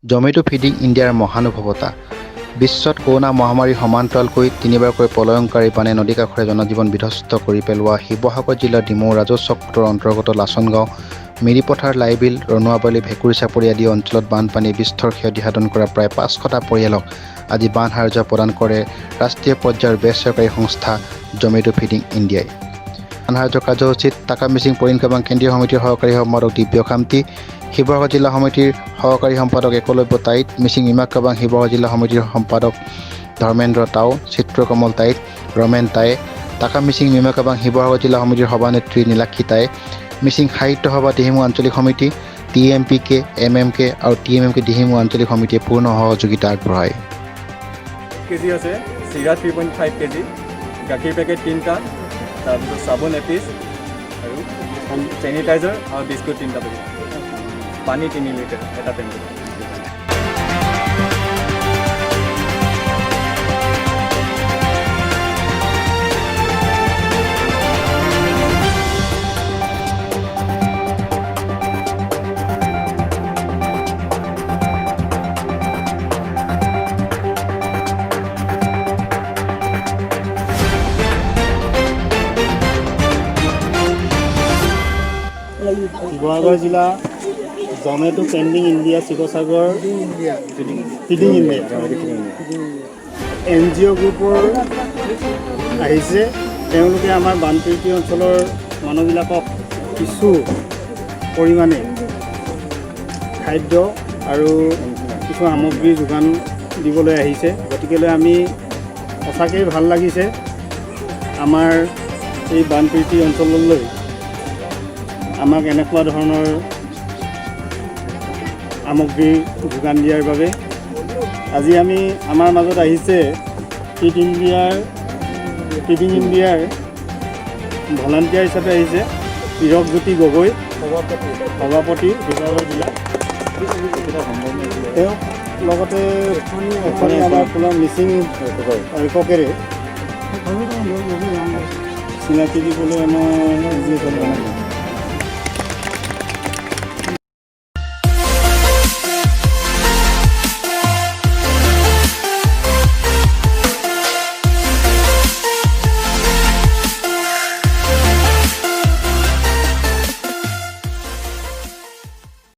Zomato Feeding India মহানুভৱতা বিশ্বত corona মহামাৰীৰ সমান্তৰালকৈ তিনিবাৰকৈ প্ৰলয়ংকাৰী বানে নদী কাষৰে জনজীৱন বিধ্বস্ত কৰি পেলোৱা শিৱসাগৰ জিলাৰ ডিমৌ ৰাজহ চক্ৰৰ অন্তৰ্গত লাচনগাঁও মিৰিপথাৰ লাইবিল ৰণুৱাবালি ভেকুৰী চাপৰি আদি অঞ্চলত বানপানী বিস্তৰ ক্ষতি সাধন কৰা প্ৰায় 500টা পৰিয়ালক আজি বান সাহায্য প্ৰদান কৰে ৰাষ্ট্ৰীয় পৰ্যায়ৰ বেচৰকাৰী সংস্থা Zomato Feeding India। বান সাহায্য কাৰ্যসূচীত টাকা মিচিং পৰিণকাবাং কেন্দ্ৰীয় সমিতিৰ সহকাৰী সম্পাদক দিব্য কান্তি, শিৱসাগৰ জিলা সমিতিৰ সহকাৰী সম্পাদক একলব্য তাইত, মিচিং মিমাকাবাং শিৱসাগৰ জিলা সমিতিৰ সম্পাদক ধৰ্মেন্দ্ৰ তাও, চিত্ৰকমল তাইত, ৰমেন তায়ে, টাকা মিচিং মিমাকাবাং শিৱসাগৰ জিলা সমিতিৰ সভানেত্ৰী নীলাক্ষী তায়ে, মিচিং সাহিত্য সভা দিহিমু আঞ্চলিক সমিতি, TMPK, MMK আৰু TMMK দিহিমু আঞ্চলিক সমিতিয়ে পূৰ্ণ সহযোগিতা আগবঢ়ায়। কেজি আছে চিৰা 3.5 কেজি, গাখীৰ পেকেট 3টা, তাৰপিছত চাবোন এপিচ আৰু চেনিটাইজাৰ আৰু বিস্কুট 3টা পেকেট, পানী 3 লিটাৰ এটা টেম্পো। শিৱসাগৰ জিলা Zomato Feeding India Sivasagar feeding India NGO গ্ৰুপৰ আহিছে। তেওঁলোকে আমাৰ বানপীড়িত অঞ্চলৰ মানুহবিলাকক কিছু পৰিমাণে খাদ্য আৰু কিছু সামগ্ৰী যোগান দিবলৈ আহিছে। গতিকেলৈ আমি সঁচাকৈ ভাল লাগিছে আমাৰ এই বানপীড়িত অঞ্চললৈ আমাক এনেকুৱা ধৰণৰ সামগ্ৰী যোগান দিয়াৰ বাবে। আজি আমি আমাৰ মাজত আহিছে ফিডিং ইণ্ডিয়াৰ ভলাণ্টিয়াৰ হিচাপে আহিছে হিৰকজ্যোতি গগৈ, সভাপতি শিৱসাগৰ জিলা। তেওঁ লগতে এখন আমাৰ পুনৰ মিচিং এককেৰে চিনাকি দিবলৈ আমাৰ